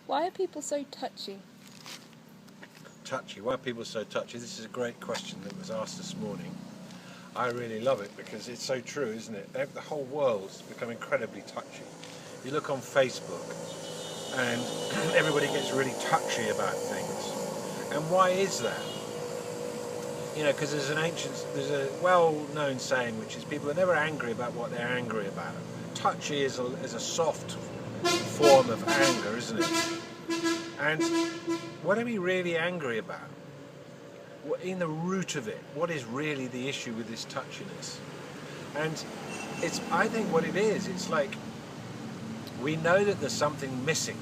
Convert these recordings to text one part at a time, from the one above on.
Why are people so touchy? Touchy. Why are people so touchy? This is a great question that was asked this morning. I really love it because it's so true, isn't it? The whole world's become incredibly touchy. You look on Facebook and everybody gets really touchy about things. And why is that? You know, because there's a well-known saying which is people are never angry about what they're angry about. Touchy is a soft form of anger, isn't it? And what are we really angry about? In the root of it, what is really the issue with this touchiness? And I think what it is, it's like we know that there's something missing.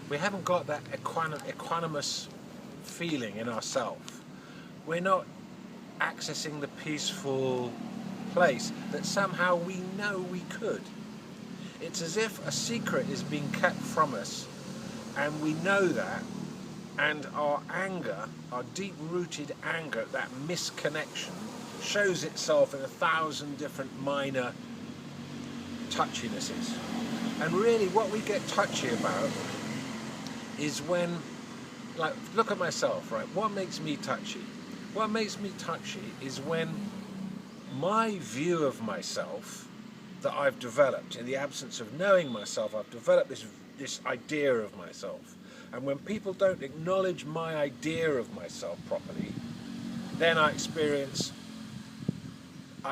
We haven't got that equanimous feeling in ourselves. We're not accessing the peaceful place that somehow we know we could. It's as if a secret is being kept from us, and we know that, and our anger, our deep-rooted anger, that misconnection, shows itself in 1,000 different minor touchinesses. And really what we get touchy about is when, like, look at myself, right? What makes me touchy? What makes me touchy is when my view of myself that I've developed, in the absence of knowing myself, I've developed this idea of myself. And when people don't acknowledge my idea of myself properly, then I experience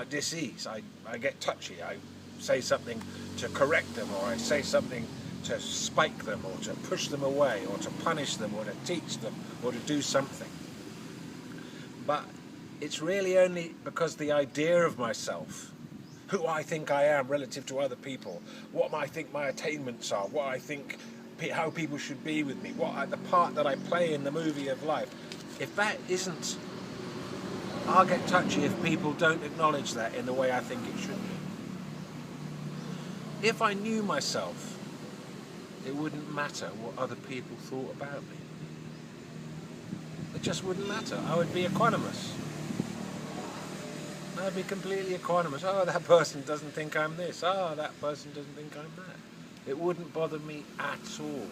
dis-ease. I get touchy. I say something to correct them, or I say something to spike them, or to push them away, or to punish them, or to teach them, or to do something. But it's really only because the idea of myself, who I think I am relative to other people, what I think my attainments are, what I think how people should be with me, the part that I play in the movie of life, if that isn't, I'll get touchy if people don't acknowledge that in the way I think it should be. If I knew myself, it wouldn't matter what other people thought about me. It just wouldn't matter. I would be equanimous. I'd be completely equanimous. Oh, that person doesn't think I'm this. Oh, that person doesn't think I'm that. It wouldn't bother me at all.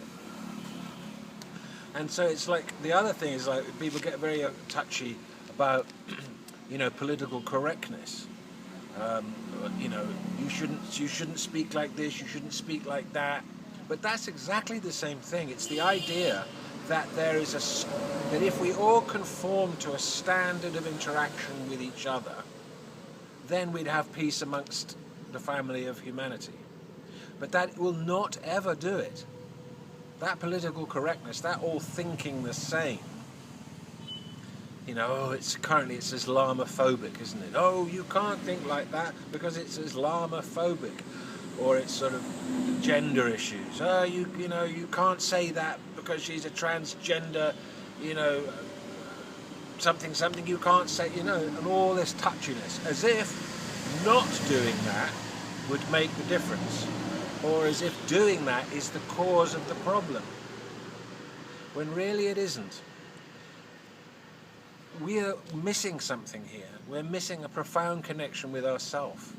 And so it's like, the other thing is, like, people get very touchy about, you know, political correctness. You know, you shouldn't speak like this, you shouldn't speak like that. But that's exactly the same thing. It's the idea that that if we all conform to a standard of interaction with each other, then we'd have peace amongst the family of humanity. But that will not ever do it. That political correctness, that all thinking the same, you know, it's Islamophobic, isn't it? Oh, you can't think like that because it's Islamophobic. Or it's sort of gender issues. Oh, you know, you can't say that because she's a transgender, you know, something you can't say, you know, and all this touchiness, as if not doing that would make the difference, or as if doing that is the cause of the problem, when really it isn't. We're missing something here. We're missing a profound connection with ourselves.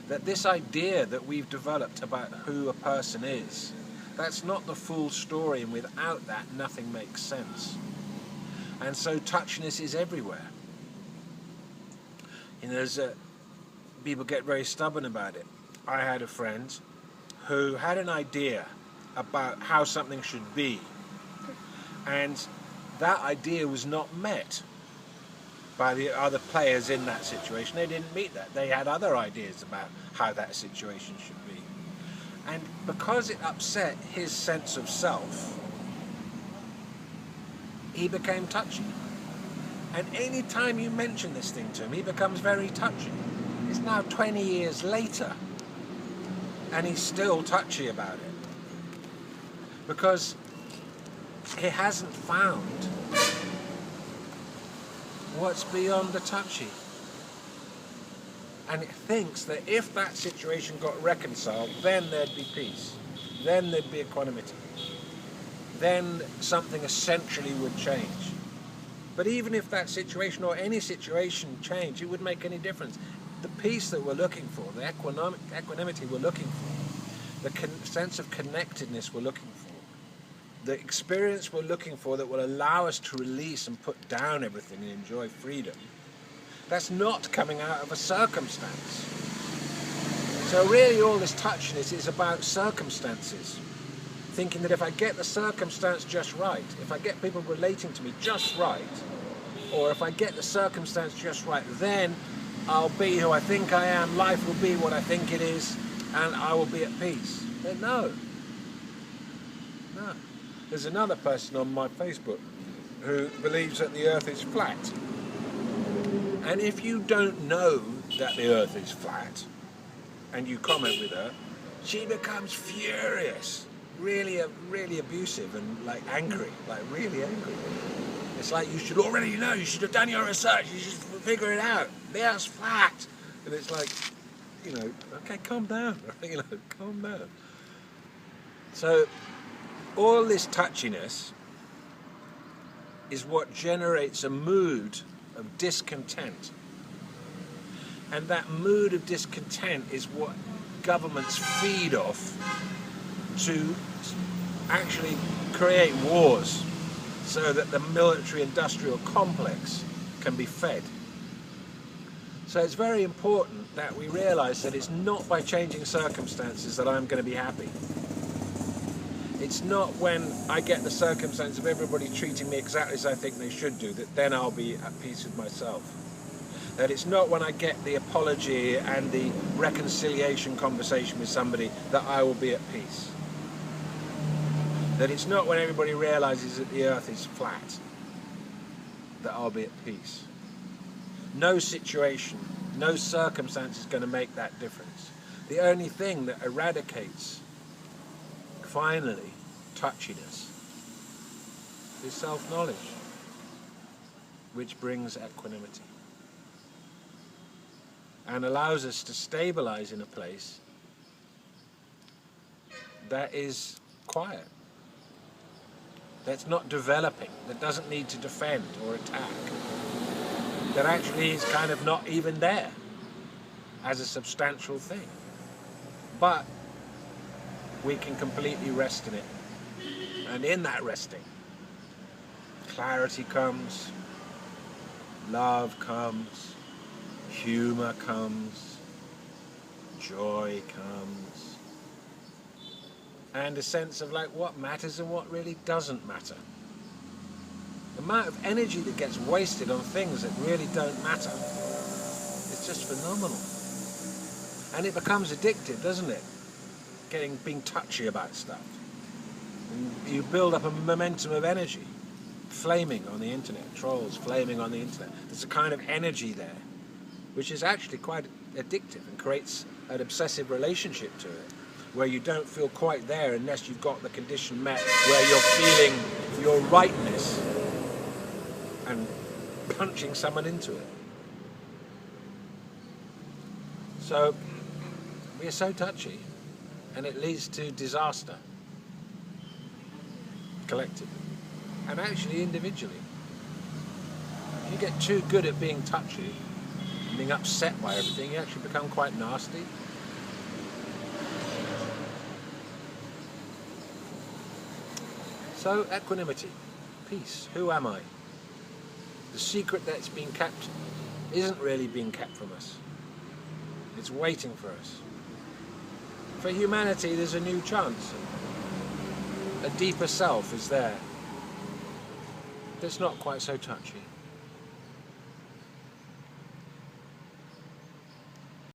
That this idea that we've developed about who a person is, that's not the full story, and without that nothing makes sense. And so touchiness is everywhere. You know, people get very stubborn about it. I had a friend who had an idea about how something should be, and that idea was not met by the other players in that situation. They didn't meet that. They had other ideas about how that situation should be. And because it upset his sense of self, he became touchy. And any time you mention this thing to him, he becomes very touchy. It's now 20 years later, and he's still touchy about it. Because he hasn't found what's beyond the touchy. And it thinks that if that situation got reconciled, then there'd be peace. Then there'd be equanimity. Then something essentially would change. But even if that situation or any situation changed, it wouldn't make any difference. The peace that we're looking for, the equanimity we're looking for, the sense of connectedness we're looking for, the experience we're looking for that will allow us to release and put down everything and enjoy freedom, that's not coming out of a circumstance. So really all this touchiness is about circumstances. Thinking that if I get the circumstance just right, if I get people relating to me just right, or if I get the circumstance just right, then I'll be who I think I am, life will be what I think it is, and I will be at peace. But no. No. There's another person on my Facebook who believes that the earth is flat. And if you don't know that the earth is flat, and you comment with her, she becomes furious. Really abusive and like angry, like really angry. It's like, you should already know, you should have done your research, you should figure it out. The earth's flat. And it's like, you know, okay, calm down, you know, calm down. So all this touchiness is what generates a mood of discontent. And that mood of discontent is what governments feed off to actually create wars so that the military-industrial complex can be fed. So it's very important that we realise that it's not by changing circumstances that I'm going to be happy. It's not when I get the circumstance of everybody treating me exactly as I think they should do that then I'll be at peace with myself. That it's not when I get the apology and the reconciliation conversation with somebody that I will be at peace. That it's not when everybody realises that the earth is flat that I'll be at peace. No situation, no circumstance is going to make that difference. The only thing that eradicates, finally, touchiness is self-knowledge, which brings equanimity and allows us to stabilise in a place that is quiet, that's not developing, that doesn't need to defend or attack, that actually is kind of not even there as a substantial thing. But we can completely rest in it. And in that resting, clarity comes, love comes, humour comes, joy comes, and a sense of like what matters and what really doesn't matter. The amount of energy that gets wasted on things that really don't matter is just phenomenal. And it becomes addictive, doesn't it? Being touchy about stuff. And you build up a momentum of energy, flaming on the internet, trolls flaming on the internet. There's a kind of energy there, which is actually quite addictive and creates an obsessive relationship to it, where you don't feel quite there unless you've got the condition met where you're feeling your rightness and punching someone into it. So we are so touchy, and it leads to disaster, collectively, and actually individually. If you get too good at being touchy, and being upset by everything, you actually become quite nasty. So, equanimity, peace, who am I? The secret that's being kept isn't really being kept from us. It's waiting for us. For humanity, there's a new chance. A deeper self is there. That's not quite so touchy.